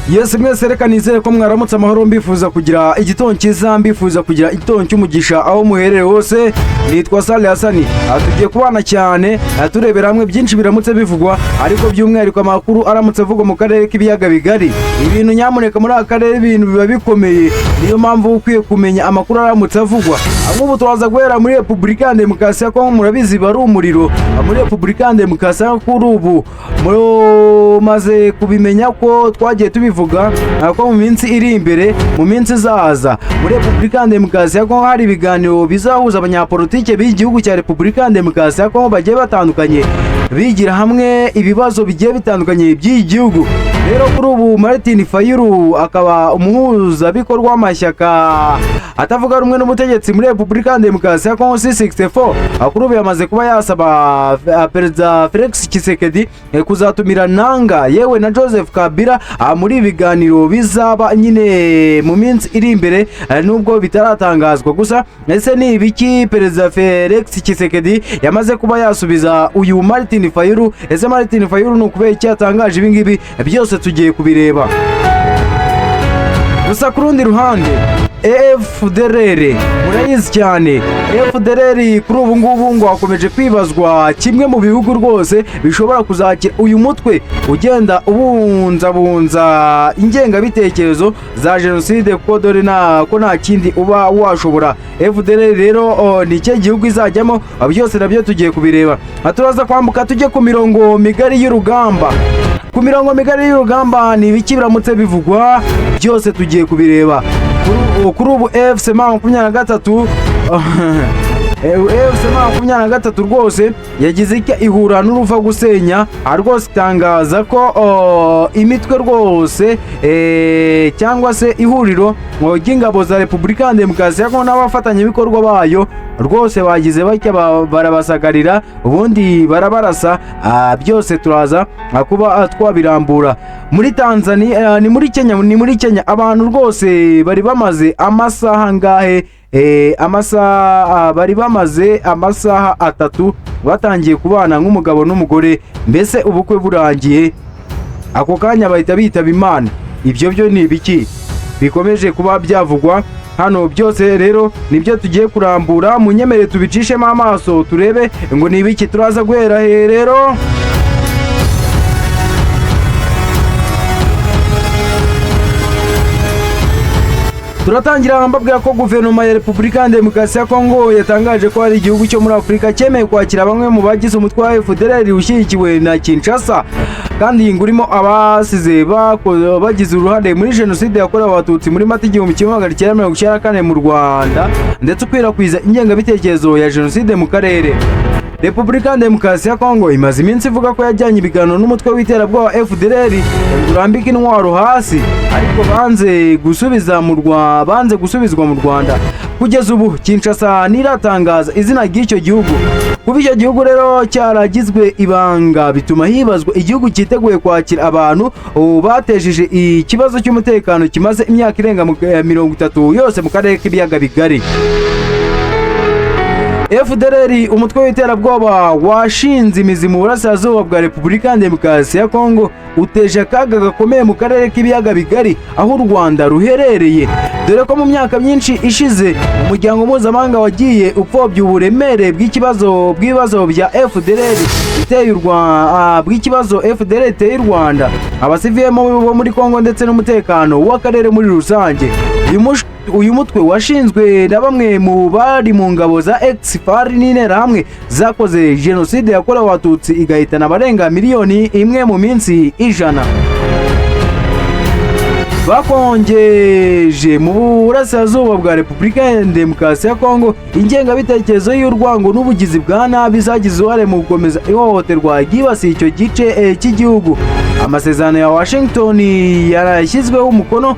Yes mwese reka nizere ko mwaramutse amahoro mbifuza kugira igitondo cyiza mbifuza kugira igitondo cy'umugisha aho muherere hose. Nitwa Sale Hasani tugiye kubana cyane turebera hamwe byinshi biramutse bivugwa ariko by'umwihariko amakuru aramutse avugwa mu karere k'ibiyaga bigari. Ibintu nyamuneka muri aka karere ibintu biba bikomeye, niyo mpamvu ukwiye kumenya amakuru aramutse avugwa. Ahubwo turaza guhera muri Repubulika ya Demokarasi ya Kongo. Murabizi bari umuriro muri Repubulika ya Demokarasi ya Kongo. Ubu maze kubimenya ko twagiye tubivuga ko mu minsi iri imbere, mu minsi izaza muri Repubulika ya Demokarasi ya Kongo hari ibiganiro bizahuza abanyapolitike b'igihugu cya Repubulika ya Demokarasi ya Kongo bagiye batandukanye, bigira hamwe ibibazo bigiye bitandukanye by'igihugu. Rero kuri ubu Martin Fayulu akaba umuhuzabikorwa w'amashyaka atavuga rumwe n'ubutegetsi muri Repubulika ya Demokarasi ya Kongo C64. Kuri ubu yamaze kuba yasaba Perezida Felix Tshisekedi kuzatumira Nanga yewe na Joseph Kabila muri ibiganiro bizaba nyine mu minsi iri imbere, nubwo bitaratangazwa. Gusa ese ni ibiki Perezida Felix Tshisekedi yamaze kuba yasubiza uyu Martin Fayulu? Ese Martin Fayulu ni ukubera iki yatangaje ibi ngibi? Byose tugiye kubireba. Gusa ku rundi ruhande FDLR murayizi cyane. FDLR kuri ubu ngubu ngo hakomeje kwibazwa kimwe mu bihugu rwose bishobora kuzakira uyu mutwe ugenda ubunzabunza ingengabitekerezo za jenoside, kuko dore ko nta kindi uba washobora. FDLR rero ni cyo gihugu izajyamo, byose nabyo tugiye kubireba. Turaza kwambuka tujye ku mirongo migari y'urugamba. Ku mirongo migari y'urugamba ni ibiki biramutse bivugwa? Byose tugiye kubireba. Kuri ubu FC 23 rwose yagize icyo ihura n'uruva gusenya, rwose itangaza ko imitwe rwose cyangwa se ihuriro ry'ingabo za Repubulika ya Demokarasi ya Kongo n'abafatanyabikorwa bayo rwose bagize batya barabasagarira ubundi barabarasa. Byose turaza kuba twabirambura. Muri Tanzania ni muri Kenya abantu rwose bari bamaze amasaha ngahe bari bamaze amasaha 3 batangiye kubana nk'umugabo n'umugore, mbese ubukwe burangiye ako kanya bahita bitaba Imana. Ibyo byo ni ibiki bikomeje kuba byavugwa hano? Byose rero nibyo tugiye kurambura, munyemere tubicishemo amaso turebe ngo ni ibiki. Turaza guhera rero turatangira mbabwira ko guverinoma ya Repubulika ya Demokarasi ya Kongo yatangaje ko hari igihugu cyo muri Afurika cyemeye kwakira bamwe mu bagize umutwe wa FDLR ushyigikiwe na Kinshasa, kandi iyi ngurimo abasize bagize uruhande muri jenoside yakorewe abatutsi muri Mata 1994 mu Rwanda, ndetse ukwirakwiza ingengabitekerezo ya jenoside mu karere. Repubulika ya Demokarasi ya Kongo imaze iminsi ivuga ko yajyanye ibiganiro n'umutwe w'iterabwoba FDLR urambika intwaro hasi, ariko banze gusubizwa mu Rwanda. Kugeza ubu Kinshasa niratangaza izina ry'icyo gihugu. Kuba icyo gihugu rero cyaragizwe ibanga bituma hibazwa igihugu cyiteguye kwakira abantu batejeje ikibazo cy'umutekano kimaze imyaka irenga 30 yose mu karere k'ibiyaga bigari. FDLR umutwe w'iterabwoba washinze imizi mu burasirazuba bwa Repubulika ya Demokarasi ya Kongo uteje akaga gakomeye mu karere k'ibiyaga bigari aho u Rwanda ruherereye, dore ko mu myaka myinshi ishize umuryango mpuzamahanga wagiye upfobya uburemere bw'ibibazo bya FDLR iteye u Rwanda, abasivile bo muri Kongo ndetse n'umutekano w'akarere muri rusange. Uyu mutwe washinzwe na bamwe mu bari mu ngabo za ex-FARC n'interahamwe zakoze jenoside yakorewe abatutsi igahitana abarenga miliyoni imwe mu minsi 100. Bakongeje mu burasirazuba bwa Repubulika ya Demokarasi ya Kongo ingengabitekerezo y'urwango n'ubugizi bwa nabi zagize uruhare mu gukomeza ihohoterwa ryibasiye icyo gice cy'igihugu. Amasezerano ya Washington yarashyizweho umukono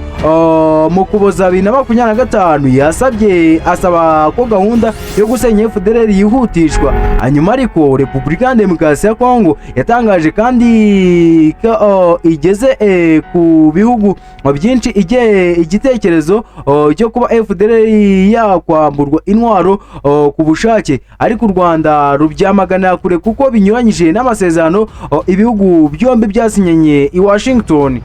mu Ukuboza 2025 asaba ko gahunda yo gusenya FDLR yihutishwa. Hanyuma ariko Repubulika ya Demokarasi ya Kongo yatangaje kandi ko igeze ku bihugu byinshi igitekerezo cyo kuba FDLR yakwamburwa intwaro ku bushake, ariko u Rwanda rubyamaganira kure kuko binyuranyije n'amasezerano ibihugu byombi byasinye i Washington.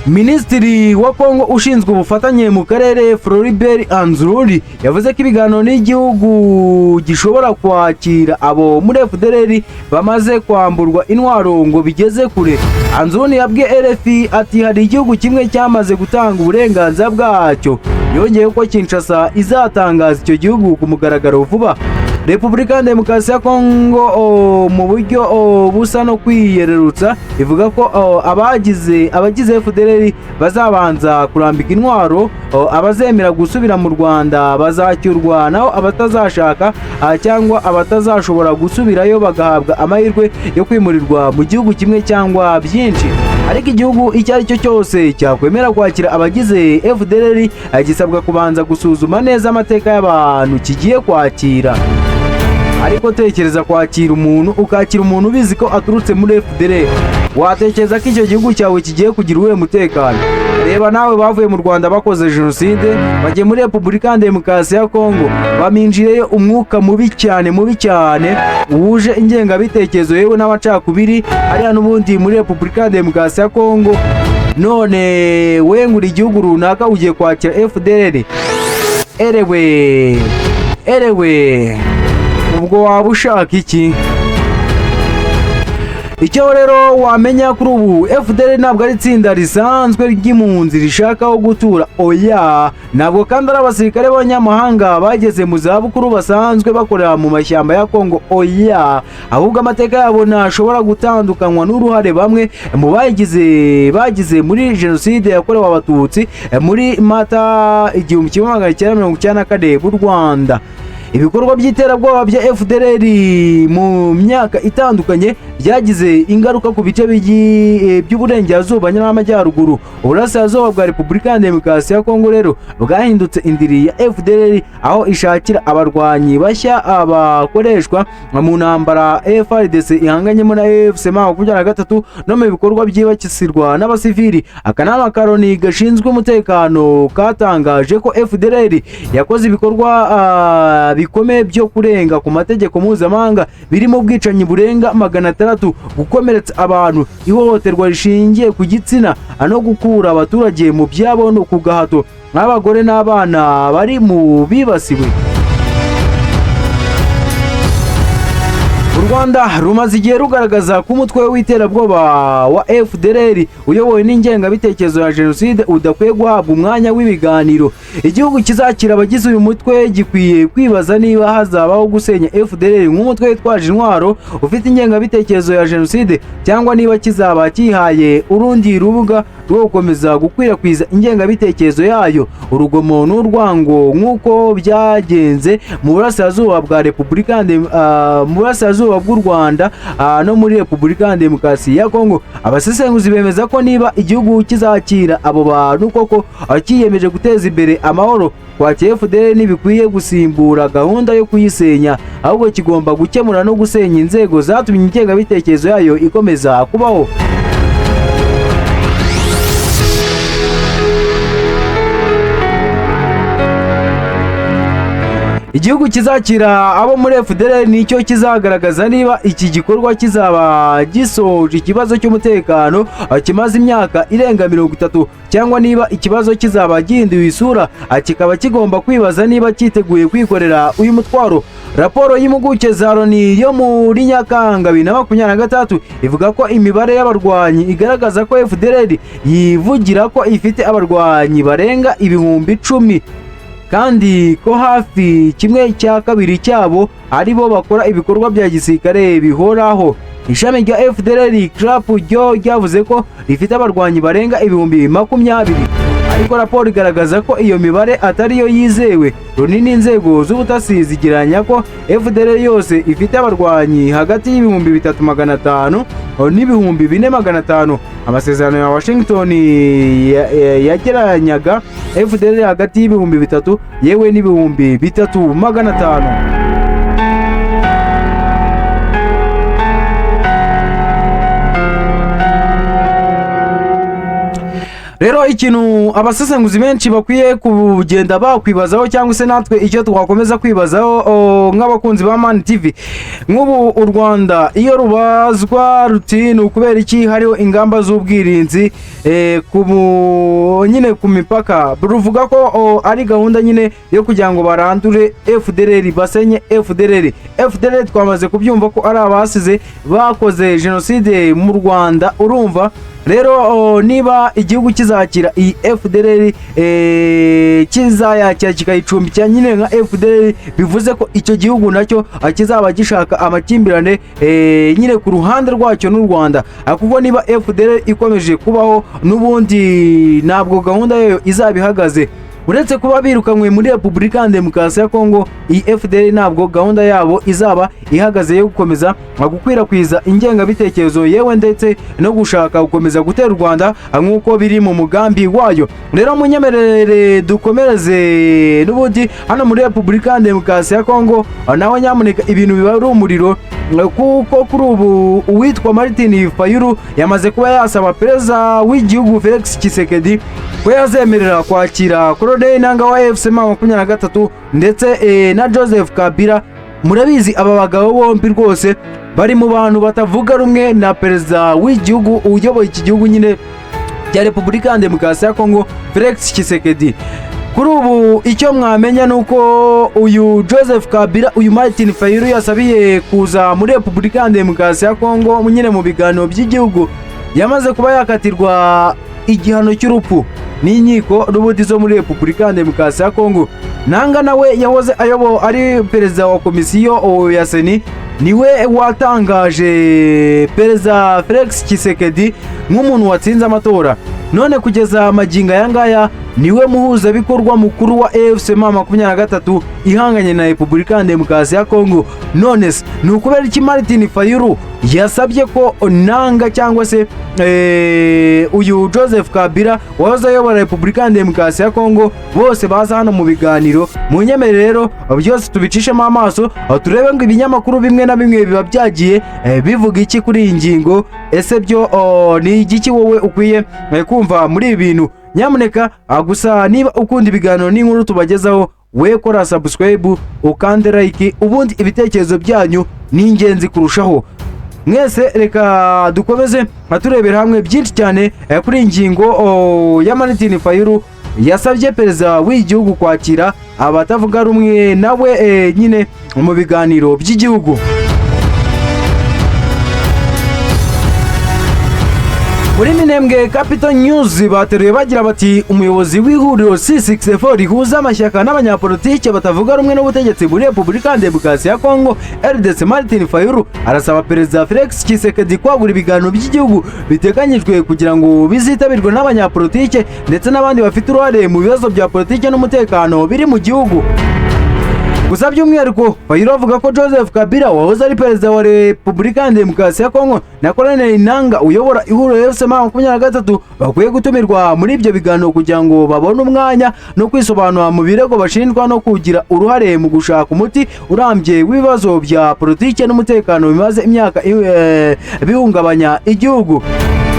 Minisitiri wa Kongo ushinzwe ubufatanye mu karere Floribert Anzururi yavuze ko ibiganiro n'igihugu gishobora kwakira abo muri FDLR bamaze kwamburwa intwaro ngo bigeze kure. Anzururi yabwiye RFI ati hari igihugu kimwe cyamaze gutanga uburenganzira bwacyo. Yongeye ko Kinshasa izatangaza icyo gihugu ku mugaragaro vuba. Repubulika ya Demokarasi ya Kongo mu buryo busa no kwiyererutsa ivuga ko abagize FDLR bazabanza kurambika intwaro, abazemera gusubira mu Rwanda bazacyurwa, naho abatazashaka cyangwa abatazashobora gusubirayo bagahabwa amahirwe yo kwimurirwa mu gihugu kimwe cyangwa byinshi. Ariko igihugu icyo ari cyo cyose cyakwemera kwakira abagize FDLR gisabwa kubanza gusuzuma neza amateka y'abantu kigiye kwakira. Ariko tekereza kwakira umuntu, ukakira umuntu ubizi ko aturutse muri FDLR, watekereza ko icyo gihugu cyawe kigiye kugira uwuhe mutekano? Reba nawe bavuye mu Rwanda bakoze jenoside, bagiye muri Repubulika ya Demokarasi ya Kongo, baminjireyo umwuka mubi cyane wuje ingengabitekerezo yewe n'abacakubiri hariya n'ubundi muri Repubulika ya Demokarasi ya Kongo. None wengura igihugu runaka ugiye kwakira FDLR? Erewe ubwo waba ushaka iki? Icyo rero wamenya kuri ubu, FDLR ntabwo ari itsinda risanzwe ry'impunzi rishakaho gutura, oya, ntabwo kandi ari abasirikare b'abanyamahanga bageze mu zabukuru basanzwe bakorera mu mashyamba ya Kongo, oya, ahubwo amateka yabo ntashobora gutandukanywa n'uruhare bamwe mu bagize muri jenoside yakorewe abatutsi muri Mata 1994 mu Rwanda. Ibikorwa by'iterabwoba bya FDLR mu myaka itandukanye byagize ingaruka ku bice by'uburengerazuba n'amajyaruguru. Uburasirazuba bwa Repubulika ya Demokarasi ya Kongo rero bwahindutse indiri ya FDLR, aho ishakira abarwanyi bashya bakoreshwa mu ntambara FARDC ihanganyemo na AFC-M23 no mu bikorwa byibakisirwa n'abasivili. Akanama ka Loni gashinzwe umutekano katangaje ko FDLR yakoze ibikorwa bikomeye byo kurenga ku mategeko mpuzamahanga birimo ubwicanyi burenga 600, gukomeretsa abantu, ihohoterwa rishingiye ku gitsina no gukura abaturage mu byabo no ku gahato n'abagore n'abana bari mu bibasiwe. U Rwanda rumaze igihe rugaragaza ko umutwe w'iterabwoba wa FDLR uyobowe n'ingengabitekerezo ya jenoside udakwiye guhabwa umwanya w'ibiganiro. Igihugu kizakira abagize uyu mutwe gikwiye kwibaza niba hazabaho gusenya FDLR nk'umutwe witwaje intwaro ufite ingengabitekerezo ya jenoside, cyangwa niba kizaba kihaye urundi rubuga rwo gukomeza gukwirakwiza ingengabitekerezo yayo, urugomo n'urwango nk'uko byagenze mu burasirazuba bwa Repubulika mu burasirazuba bw'u Rwanda no muri Repubulika ya Demokarasi ya Kongo. Abasesenguzi bemeza ko niba igihugu kizakira abo bantu koko kiyemeje guteza imbere amahoro, kwakira FDLR ntibikwiye gusimbura gahunda yo kuyisenya, ahubwo kigomba gukemura no gusenya inzego zatumye ingengabitekerezo yayo ikomeza kubaho. Igihugu kizakira abo muri FDLR nicyo kizagaragaza niba iki gikorwa kizaba gisoje ikibazo cy'umutekano kimaze imyaka irenga 30, cyangwa niba ikibazo kizaba gihinduye isura kikaba kigomba kwibaza niba cyiteguye kwikorera uyu mutwaro. Raporo y'impuguke za Loni yo muri Nyakanga 2023 ivuga ko imibare y'abarwanyi igaragaza ko FDLR yivugira ko ifite abarwanyi barenga 10,000, kandi ko hafi 1/2 cyabo ari bo bakora ibikorwa bya gisirikare bihoraho. Ishami rya FDLR CRAP ryo ryavuze ko rifite abarwanyi barenga 20,000, ariko raporo igaragaza ko iyo mibare atari yo yizewe. Loni n'inzego z'ubutasi zigiranya ko FDLR yose ifite abarwanyi hagati y'3,500 n'4,500. Amasezerano ya Washington yageranyaga FDLR hagati y'3,000 yewe n'3,500. rero ikintu abasesenguzi benshi bakwiye kugenda bakwibazaho cyangwa se natwe icyo twakomeza kwibazaho nk'abakunzi ba Man TV, nk'ubu u Rwanda iyo rubazwa ruti ni ukubera iki hariho ingamba z'ubwirinzi nyine ku mipaka, ruvuga ko ari gahunda nyine yo kugira ngo barandure FDLR, basenye FDLR twamaze kubyumva ko ari abasize bakoze jenoside mu Rwanda. urumva rero niba igihugu kizakira iyi FDLR kizayakira kikayicumbikira nyine nka FDLR, bivuze ko icyo gihugu nacyo kizaba gishaka amakimbirane nyine ku ruhande rwacyo n'u Rwanda, kuko niba FDLR ikomeje kubaho n'ubundi ntabwo gahunda yayo izaba ihagaze. Uretse kuba birukanywe muri Repubulika ya Demokarasi ya Kongo, iyi FDLR ntabwo gahunda yabo izaba ihagaze yo gukomeza gukwirakwiza ingengabitekerezo yewe ndetse no gushaka gukomeza gutera u Rwanda nk'uko biri mu mugambi wayo. Rero munyemerere dukomereze n'ubundi hano muri Repubulika ya Demokarasi ya Kongo, naho nyamuneka ibintu biba ari umuriro, kuko kuri ubu uwitwa Martin Fayulu yamaze kuba yasaba perezida w'igihugu Felix Tshisekedi ko yazemerera kwakira Colonel Nanga wa FC M23 ndetse na Joseph Kabila. Murabizi aba bagabo bombi rwose bari mu bantu batavuga rumwe na perezida w'igihugu uyoboye iki gihugu nyine cya Repubulika ya Demokarasi ya Kongo Felix Tshisekedi. Kuri ubu icyo mwamenya nuko uyu Joseph Kabila, uyu Martin Fayulu yasabiye kuza muri Repubulika ya Demokarasi ya Kongo nyine mu biganiro by'igihugu, yamaze kuba yakatirwa igihano cy'urupfu n'inkiko n'ubundi zo muri Repubulika ya Demokarasi ya Kongo. Nanga nawe yahoze ari perezida wa komisiyo ya Seni, niwe watangaje perezida Felix Tshisekedi nk'umuntu watsinze amatora. None kugeza maginga yangaya niwe muhuzabikorwa mukuru wa AFC M23 ihanganye na Repubulika ya Demokarasi ya Kongo. None se ni ukubera iki Martin Fayulu yasabye ko Nanga cyangwa se uyu Joseph Kabila wahoze ayobora Repubulika ya Demokarasi ya Kongo bose baza hano mu biganiro? Munyemerere rero byose tubicishemo amaso turebe ngo ibinyamakuru bimwe na bimwe biba byagiye bivuga iki kuri iyi ngingo. Ese byo ni igiki wowe ukwiye kumva muri ibi bintu? Nyamuneka gusa niba ukunda ibiganiro n'inkuru tubagezaho, we kora subscribe ukande like, ubundi ibitekerezo byanyu ni ingenzi kurushaho. Mwese reka dukomeze turebera hamwe byinshi cyane kuri ingingo ya Martin Fayulu yasabye perezida w'igihugu kwakira abatavuga rumwe nawe nyine mu biganiro by'igihugu. Muri Minembwe Capital News bateruye bagira bati umuyobozi w'ihuriro C64 rihuza amashyaka n'abanyapolitike batavuga rumwe n'ubutegetsi muri Repubulika ya Demokarasi ya Kongo RDC Martin Fayulu arasaba perezida Felix Tshisekedi kwagura ibiganiro by'igihugu biteganyijwe kugira ngo bizitabirwe n'abanyapolitike ndetse n'abandi bafite uruhare mu bibazo bya politike n'umutekano biri mu gihugu. Gusa by'umwihariko Fayulu avuga ko Joseph Kabila wahoze ari perezida wa Repubulika ya Demokarasi ya Kongo na Colonel Nanga uyobora ihuriro FC M23 bakwiye gutumirwa muri ibyo biganiro kugira ngo babone umwanya no kwisobanura mu birego bashinjwa no kugira uruhare mu gushaka umuti urambye w'ibibazo bya politike n'umutekano bimaze imyaka bihungabanya igihugu.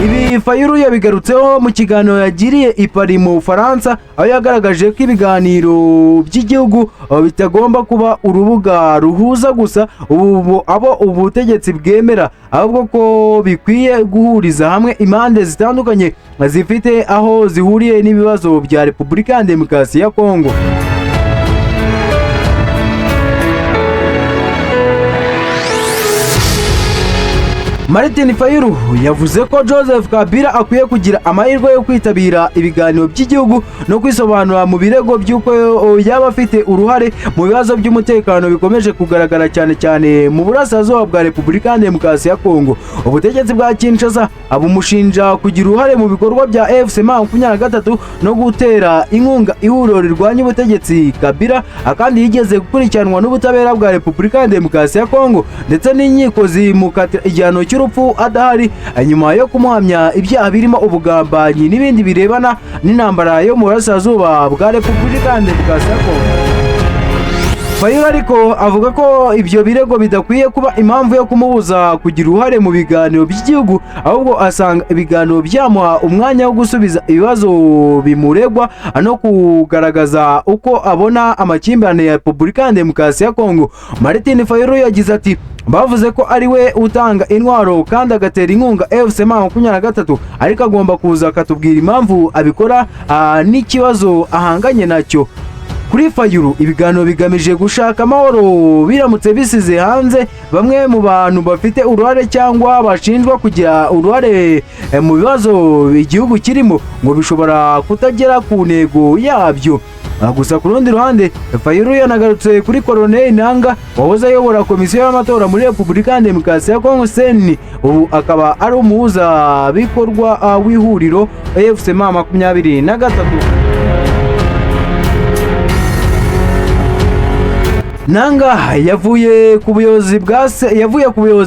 Ibi Fayulu yabigarutseho mu kiganiro yagiriye i Paris mu Faransa, aho yagaragaje ko ibiganiro by'igihugu bitagomba kuba urubuga ruhuza gusa abo ubutegetsi bwemera, ahubwo ko bikwiye guhuriza hamwe impande zitandukanye zifite aho zihuriye n'ibibazo bya Repubulika ya Demokarasi ya Kongo. Martin Fayulu yavuze ko Joseph Kabila akwiye kugira amahirwe yo kwitabira ibiganiro by'igihugu no kwisobanura mu birego by'uko yaba afite uruhare mu bibazo by'umutekano bikomeje kugaragara cyane cyane mu burasirazuba bwa Repubulika ya Demokarasi ya Kongo. Ubutegetsi bwa Kinshasa abumushinja kugira uruhare mu bikorwa bya AFC M23 no gutera inkunga ihuriro rirwanya ubutegetsi Kabila, kandi yigeze gukurikiranwa n'ubutabera bwa Repubulika ya Demokarasi ya Kongo ndetse n'inkiko zimukatira igihano cy'urupfu adahari nyuma yo kumuhamya ibyaha birimo ubugambanyi n'ibindi birebana n'intambara yo mu burasirazuba bwa Repubulika ya Demokarasi ya Kongo. Fayulu ariko avuga ko ibyo birego bidakwiye kuba impamvu yo kumubuza kugira uruhare mu biganiro by'igihugu, ahubwo asanga ibiganiro byamuha umwanya wo gusubiza ibibazo bimuregwa no kugaragaza uko abona amakimbirane ya Repubulika ya Demokarasi ya Kongo. Martin Fayulu yagize ati bavuze ko ari we utanga intwaro kandi agatera inkunga FC23, ariko agomba kuza akatubwira impamvu abikora n'ikibazo ahanganye nacyo. Kuri Fayulu, ibiganiro bigamije gushaka amahoro biramutse bisize hanze bamwe mu bantu bafite uruhare cyangwa bashinjwa kugira uruhare mu bibazo igihugu kirimo, ngo bishobora kutagera ku ntego yabyo. Gusa ku rundi ruhande, Fayulu yanagarutse kuri Colonel Nanga wahoze ayobora komisiyo y'amatora muri Repubulika ya Demokarasi ya Kongo CENI, ubu akaba ari umuhuza bikorwa w'ihuriro FC23. Nanga yavuye ku buyobozi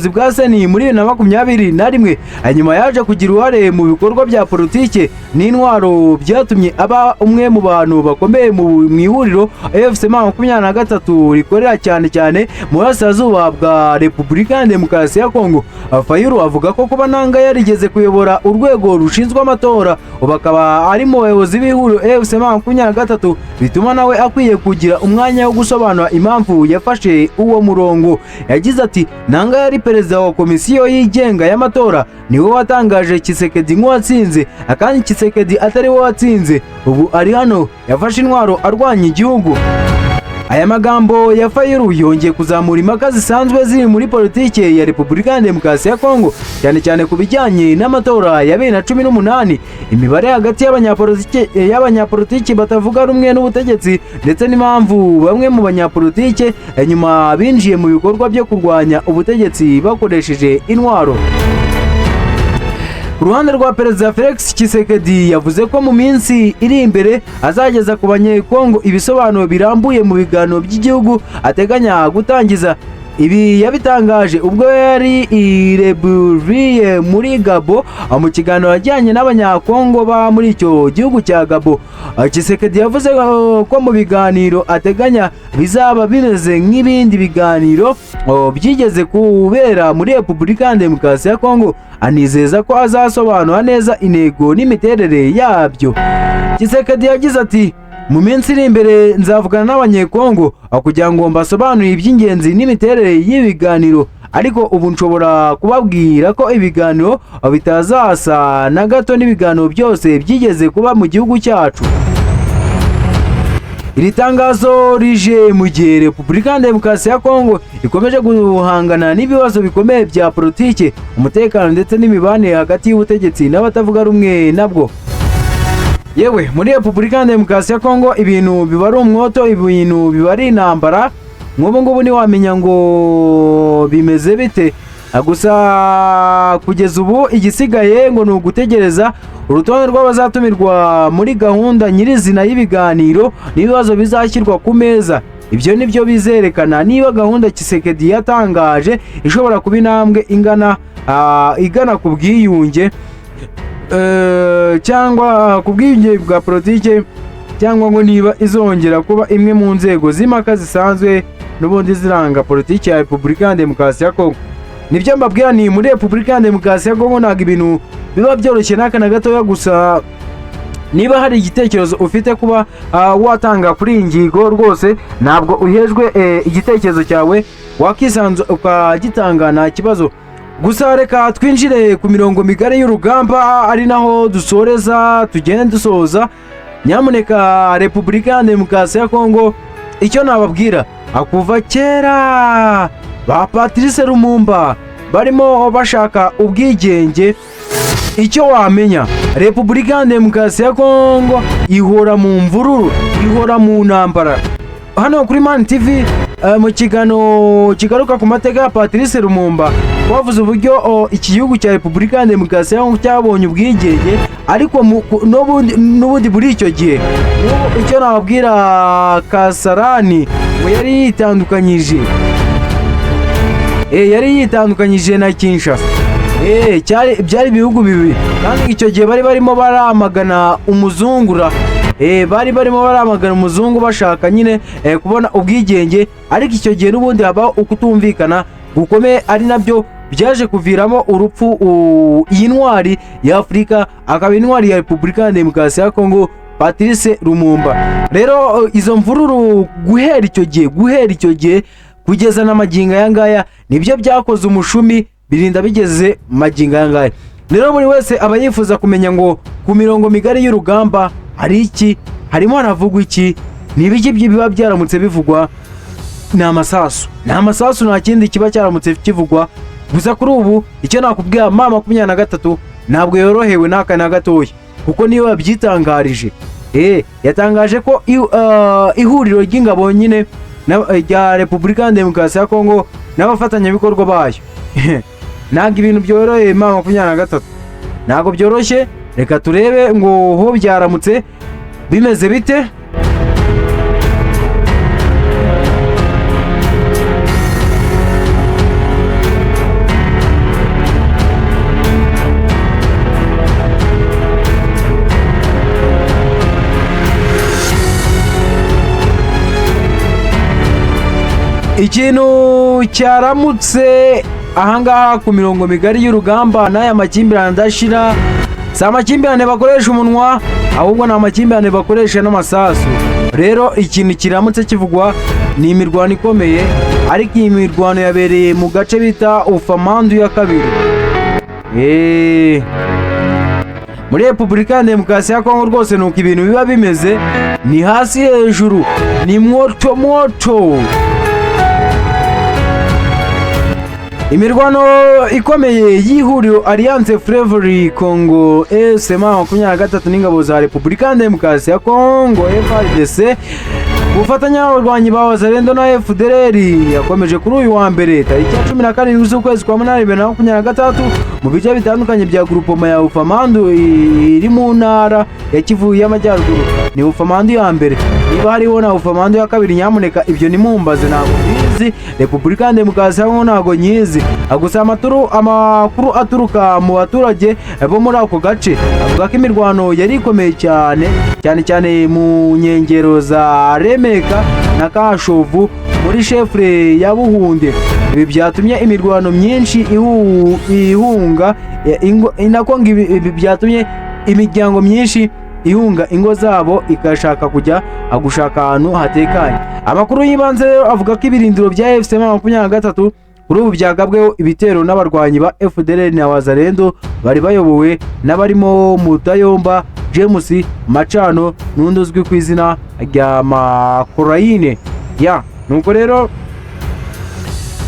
bwa CENI muri 2021, hanyuma yaje kugira uruhare mu bikorwa bya politike n'intwaro byatumye aba umwe mu bantu bakomeye mu ihuriro FC23 rikorera cyane cyane mu burasirazuba bwa Repubulika ya Demokarasi ya Kongo. Fayulu avuga ko kuba Nanga yarigeze kuyobora urwego rushinzwe amatora, ubu akaba ari mu bayobozi b'ihuriro FC23, bituma nawe akwiye kugira umwanya wo gusobanura impamvu yafashe uwo murongo. Yagize ati Nanga yari perezida wa komisiyo yigenga y'amatora, niwe watangaje Tshisekedi nk'uwatsinze, kandi Tshisekedi atari we watsinze. Ubu ari hano yafashe intwaro arwanya igihugu. Aya magambo ya Fayulu yongeye kuzamura impaka zisanzwe ziri muri politike ya Repubulika ya Demokarasi ya Kongo, cyane cyane ku bijyanye n'amatora ya 2018, imibare hagati y'abanyapolitiki batavuga rumwe n'ubutegetsi, ndetse n'impamvu bamwe mu banyapolitike nyuma binjiye mu bikorwa byo kurwanya ubutegetsi bakoresheje intwaro. Ku ruhande rwa Perezida Felix Tshisekedi yavuze ko mu minsi iri imbere azageza ku banyekongo ibisobanuro birambuye mu biganiro by'igihugu ateganya gutangiza. Ibi yabitangaje ubwo yari i Libreville muri Gabo, mu kiganiro yajyanye n'abanyakongo ba muri icyo gihugu cya Gabo. Tshisekedi yavuze ko mu biganiro ateganya bizaba bimeze nk'ibindi biganiro byigeze kubera muri Repubulika ya Demokarasi ya Kongo. Anizeza ko azasobanura neza intego n'imiterere yabyo. Tshisekedi yagize ati mu minsi iri imbere nzavugana n'abanyekongo kugira ngo mbasobanurire iby'ingenzi n'imiterere y'ibiganiro, ariko ubu nshobora kubabwira ko ibiganiro bitazasa na gato n'ibiganiro byose byigeze kuba mu gihugu cyacu. Iri tangazo rije mu gihe Repubulika ya Demokarasi ya Kongo ikomeje guhangana n'ibibazo bikomeye bya politike, umutekano ndetse n'imibanire hagati y'ubutegetsi n'abatavuga rumwe nabwo. Yewe muri Repubulika ya Demokarasi ya Kongo ibintu biba ari umwoto, ibintu biba ari intambara, nk'ubu ngubu ntiwamenya ngo bimeze bite. Gusa kugeza ubu igisigaye ngo ni ugutegereza urutonde rw'abazatumirwa muri gahunda nyirizina y'ibiganiro n'ibibazo bizashyirwa ku meza. Ibyo nibyo bizerekana niba gahunda Tshisekedi yatangaje ishobora kuba intambwe igana ku bwiyunge cyangwa ku bwiyunge bwa politike, cyangwa ngo niba izongera kuba imwe mu nzego z'impaka zisanzwe n'ubundi ziranga politiki ya Repubulika ya Demokarasi ya Kongo. Nibyo mbabwira, ni muri Repubulika ya Demokarasi ya Kongo ntabwo ibintu biba byoroshye n'aka na gatoya. Gusa niba hari igitekerezo ufite kuba watanga kuri iyi ngingo, rwose ntabwo uhejwe, igitekerezo cyawe wakisanzu ukagitanga nta kibazo. Gusa reka twinjire ku mirongo migari y'urugamba, ari naho dusoreza tugende dusoza. Nyamuneka Repubulika ya Demokarasi ya Kongo, icyo nababwira, kuva kera ba Patrice Lumumba barimo bashaka ubwigenge, icyo wamenya Repubulika ya Demokarasi ya Kongo ihora mu mvururu, ihora mu ntambara. Hano kuri Man TV mu kiganiro kigaruka ku mateka ya Patrice Lumumba bavuze uburyo iki gihugu cya Repubulika ya Demokarasi ya Kongo cyabonye ubwigenge, ariko n'ubundi muri icyo gihe icyo nababwira, Kasarani ngo yari yitandukanyije na Kinshasa. Byari ibihugu bibiri, kandi icyo gihe bari barimo baramagana umuzungura. bari barimo baramagana umuzungu bashaka nyine kubona ubwigenge, ariko icyo gihe n'ubundi habaho ukutumvikana gukomeye, ari nabyo byaje kuviramo urupfu iyi ntwari ya Afurika, akaba intwari ya Repubulika ya Demokarasi ya Kongo, Patrice Lumumba. Rero izo mvururu guhera icyo gihe kugeza na magingo aya ngaya nibyo byakoze umushumi birinda bigeze magingo aya ngaya. Rero buri wese aba yifuza kumenya ngo ku mirongo migari y'urugamba hari iki, harimo haravugwa iki, n'ibiki biba byaramutse bivugwa. Ni amasasu nta kindi kiba cyaramutse kivugwa. Gusa kuri ubu icyo nakubwira, M23 ntabwo yorohewe n'aka na gatoya, kuko niyo babyitangarije. Yatangaje ko ihuriro ry'ingabo nyine rya Repubulika ya Demokarasi ya Kongo n'abafatanyabikorwa bayo ntabwo ibintu byoroheye M23, ntabwo byoroshye. Reka turebe ngo ho byaramutse bimeze bite. Ikintu cyaramutse ahangaha ku mirongo migari y'urugamba n'aya makimbirane adashira, si amakimbirane bakoresha umunwa, ahubwo ni amakimbirane bakoresha n'amasasu. Rero ikintu kiramutse kivugwa ni imirwano ikomeye, ariko iyi mirwano yabereye mu gace bita Ufamandu ya kabiri, muri Repubulika ya Demokarasi ya Kongo. Rwose nuko ibintu biba bimeze, ni hasi hejuru, ni moto. Imirwano ikomeye y'ihuriro Alliance Fleuve Congo M23 n'ingabo za Repubulika ya Demokarasi ya Kongo FARDC gufatanya abarwanyi ba Wazalendo na FDLR yakomeje kuri uyu wa mbere tariki ya 17 z'ukwezi kwa 8 2023 mu bice bitandukanye bya groupement ya Ufamandu iri mu ntara ya Kivu y'Amajyaruguru. Ni Ufamandu ya mbere, niba hariho na Ufamandu ya kabiri nyamuneka ibyo nimumbaze, ntabwo bizi. Repubulika ya Demokarasi ya Kongo ntabwo nyizi. Gusa amakuru aturuka mu baturage bo muri ako gace avuga ko imirwano yari ikomeye cyane mu nkengero za Remeka na Kashovu muri chefre ya Buhunde. Ibi byatumye imirwano myinshi ihunga ibi byatumye imiryango myinshi ihunga ingo zabo ikashaka kujya gushaka ahantu hatekanye. Amakuru y'ibanze rero avuga ko ibirindiro bya FC M23 kuri ubu byagabweho ibitero n'abarwanyi ba FDLR na Wazalendo bari bayobowe n'abarimo Mutayomba James Macano n'undi uzwi ku izina rya Makorayine. Nuko rero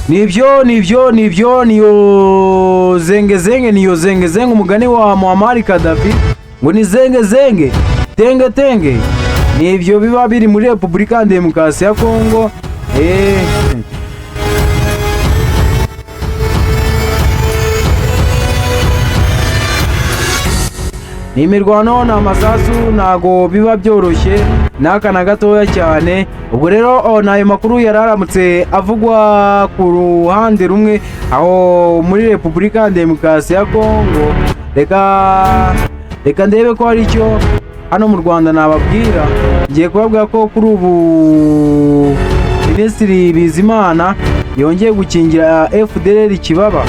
nibyo niyo zengezenge umugani wa Muammar Gaddafi ngo ni zengezenge tenge. Nibyo biba biri muri Repubulika ya Demokarasi ya Kongo. Ni imirwano na amasasu, ntago biba byoroshye n'aka na gatoya cyane. Ubwo rero nayo makuru yararamutse avugwa ku ruhande rumwe aho muri Repubulika ya Demokarasi ya Kongo. Reka ndebe ko hari icyo hano mu Rwanda nababwira. Ngiye kubabwira ko kuri ubu Minisitiri Bizimana yongeye gukingira FDLR ikibaba.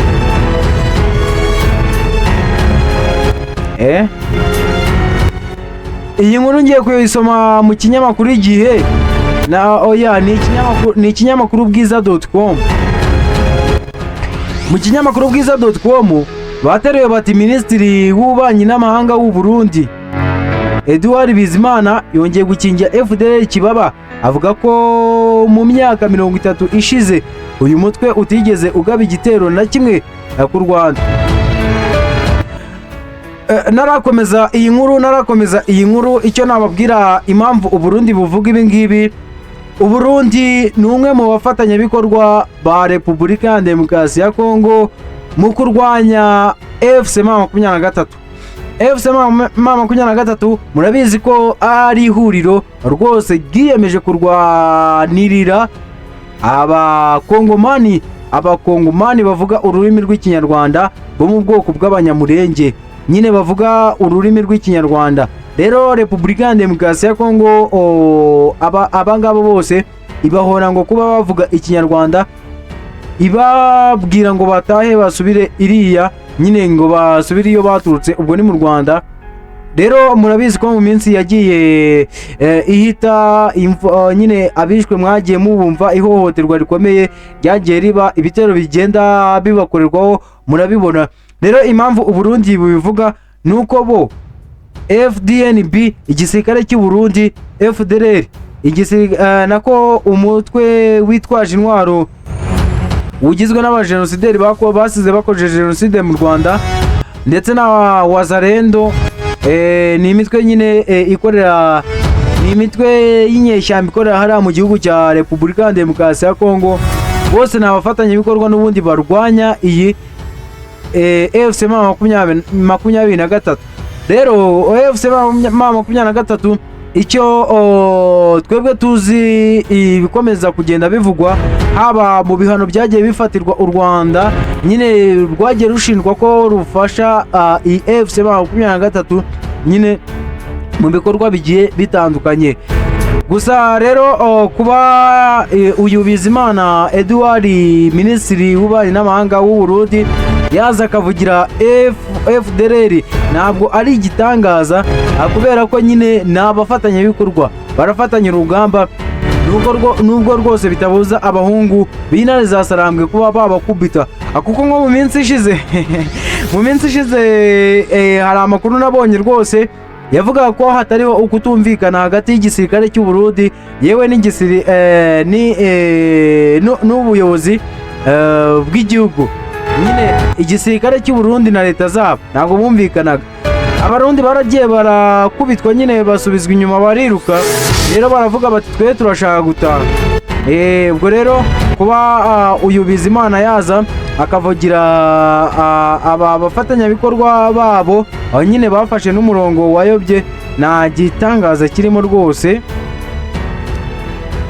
Iyi nkuru ngiye kuyisoma mu kinyamakuru Igihe ni ikinyamakuru bwiza.com. Mu kinyamakuru bwiza.com bateruye bati Minisitiri w'Ububanyi n'Amahanga w'u Burundi Edouard Bizimana yongeye gukingira FDLR ikibaba, avuga ko mu myaka 30 ishize uyu mutwe utigeze ugaba igitero na kimwe ku Rwanda. Narakomeza iyi nkuru icyo nababwira impamvu Uburundi buvuga ibi ngibi. Uburundi ni umwe mu bafatanyabikorwa ba Repubulika ya Demokarasi ya Kongo mu kurwanya M23. M23 murabizi ko ari ihuriro rwose ryiyemeje kurwanirira abakongomani bavuga ururimi rw'ikinyarwanda bo mu bwoko bw'abanyamurenge, nyine bavuga ururimi rw'ikinyarwanda. rero Repubulika ya Demokarasi ya Kongo abangabo bose ibahora ngo kuba bavuga ikinyarwanda, ibabwira ngo batahe basubire iriya nyine ngo basubire iyo baturutse, ubwo ni mu Rwanda. Rero murabizi ko mu minsi yagiye ihita nyine abishwe mwagiye mubumva ihohoterwa rikomeye ryagiye riba, ibitero bigenda bibakorerwaho murabibona. Rero impamvu Uburundi bubivuga nuko bo FDNB igisirikare cy'u Burundi, FDLR nako umutwe witwaje intwaro ugizwe n'abajenosideri basize bakojeje jenoside mu Rwanda, ndetse na Wazalendo, ni imitwe nyine ikorera, ni imitwe y'inyeshyamba ikorera hariya mu gihugu cya Repubulika ya Demokarasi ya Kongo. Bose ni abafatanyabikorwa n'ubundi barwanya iyi AFC M23. Rero AFC M23 icyo twebwe tuzi ibikomeza kugenda bivugwa, haba mu bihano byagiye bifatirwa u Rwanda nyine rwagiye rushinjwa ko rufasha AFC M23 nyine mu bikorwa bigiye bitandukanye. Gusa rero kuba uyu Bizimana Edouard, minisitiri w'ububanyi n'amahanga w'u Burundi, yaza akavugira FDLR ntabwo ari igitangaza, kubera ko nyine ni abafatanyabikorwa, barafatanya urugamba, nubwo rwose bitabuza abahungu b'intare za Sarambwe kuba babakubita. Kuko nko mu minsi ishize hari amakuru nabonye rwose yavuga ko hatariho ukutumvikana hagati y'igisirikare cy'u Burundi yewe n'ubuyobozi bw'igihugu. Nyine igisirikare cy'u Burundi na leta zabo ntabwo bumvikanaga, abarundi baragiye barakubitwa nyine basubizwa inyuma bariruka. Rero baravuga bati twe turashaka gutaha. Ubwo rero kuba uyu Bizimana yaza akavugira aba bafatanyabikorwa babo nyine bafashe n'umurongo wayobye, nta gitangaza kirimo rwose,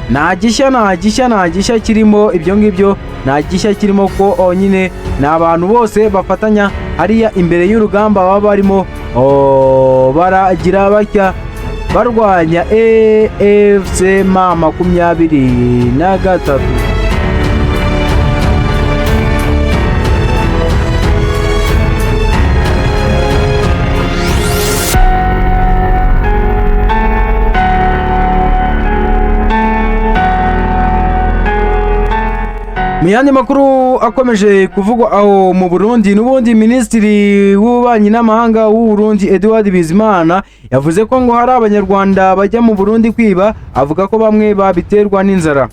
nta gishya kirimo, ibyo ngibyo nta gishya kirimo, ko nyine ni abantu bose bafatanya hariya imbere y'urugamba baba barimo baragira batya barwanya AFC M23. Mu yandi makuru akomeje kuvugwa aho mu Burundi, n'ubundi minisitiri w'ububanyi n'amahanga w'u Burundi Edouard Bizimana yavuze ko ngo hari abanyarwanda bajya mu Burundi kwiba, avuga ko bamwe babiterwa n'inzara.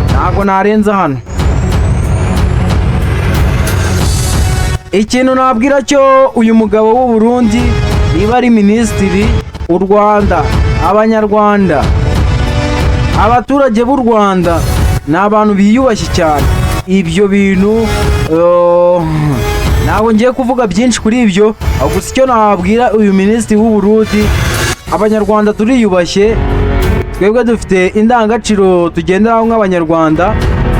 Ntago narenza hano. Ikintu nabwira cyo uyu mugabo w'u Burundi, niba ari minisitiri, u Rwanda, abanyarwanda, abaturage b'u Rwanda ni abantu biyubashye cyane. Ibyo bintu ntabwo ngiye kuvuga byinshi kuri ibyo, gusa icyo nababwira uyu minisitiri w'u Burundi, abanyarwanda turiyubashye, twebwe dufite indangagaciro tugenderaho nk'abanyarwanda.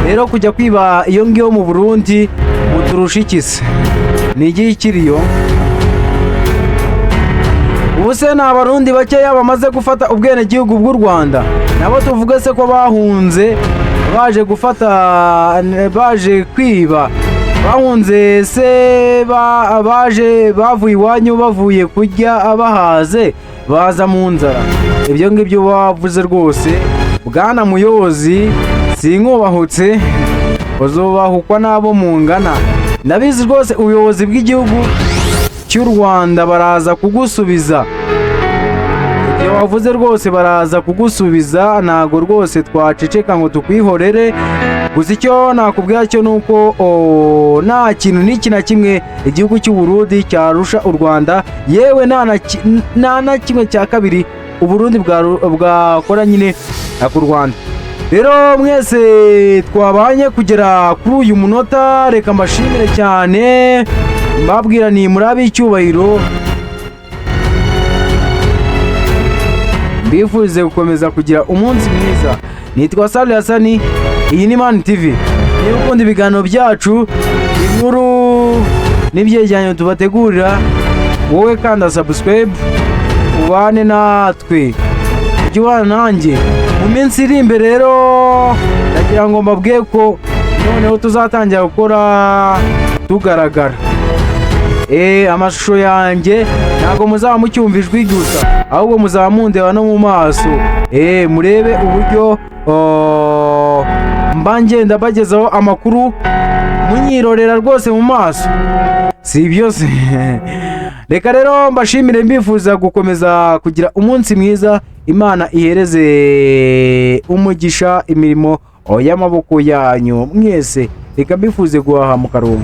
Rero kujya kwiba iyo ngiyo mu Burundi muturusha ikisi, ni igihe kiriyo. Ubu se ni abarundi bakeya bamaze gufata ubwenegihugu bw'u Rwanda, nabo tuvuge se ko bahunze baje gufata, baje kwiba, bahunze se bavuye iwanyu bavuye kurya bahaze baza mu nzara? Ibyo ngibyo bavuze rwose bwana muyobozi, sinkubahutse, uzubahukwa n'abo mungana. Ndabizi rwose ubuyobozi bw'igihugu cy'u Rwanda baraza kugusubiza ibyo wavuze, rwose baraza kugusubiza, ntago rwose twaceceka ngo tukwihorere. Gusa icyo nakubwira cyo nuko nta kintu n'iki na kimwe igihugu cy'u Burundi cyarusha u Rwanda, yewe nta na kimwe cya kabiri u Burundi bwakora nyine ku Rwanda. Rero mwese twabanye kugera kuri uyu munota, reka mbashimire cyane, mbabwira ni muri ab'icyubahiro, mbifurize gukomeza kugira umunsi mwiza. Nitwa Sali Hasani, iyi ni Man TV. Niba ukunda ibiganiro byacu, inkuru n'ibyegeranyo tubategurira, wowe kanda subscribe, ubane natwe, ujye ubana nanjye mu minsi iri imbere. Rero ndagira ngo mbabwiye ko noneho tuzatangira gukora tugaragara. Amashusho yanjye ntabwo muzaba mucyumva ijwi gusa, ahubwo muzaba mundeba no mu maso. Murebe uburyo mba ngenda bagezaho amakuru munyirorera rwose mu maso, si ibyo se? Reka rero mbashimire, mbifuza gukomeza kugira umunsi mwiza. Imana ihereze umugisha imirimo y'amaboko yanyu mwese. Reka mbifuze guhaha mu karungu.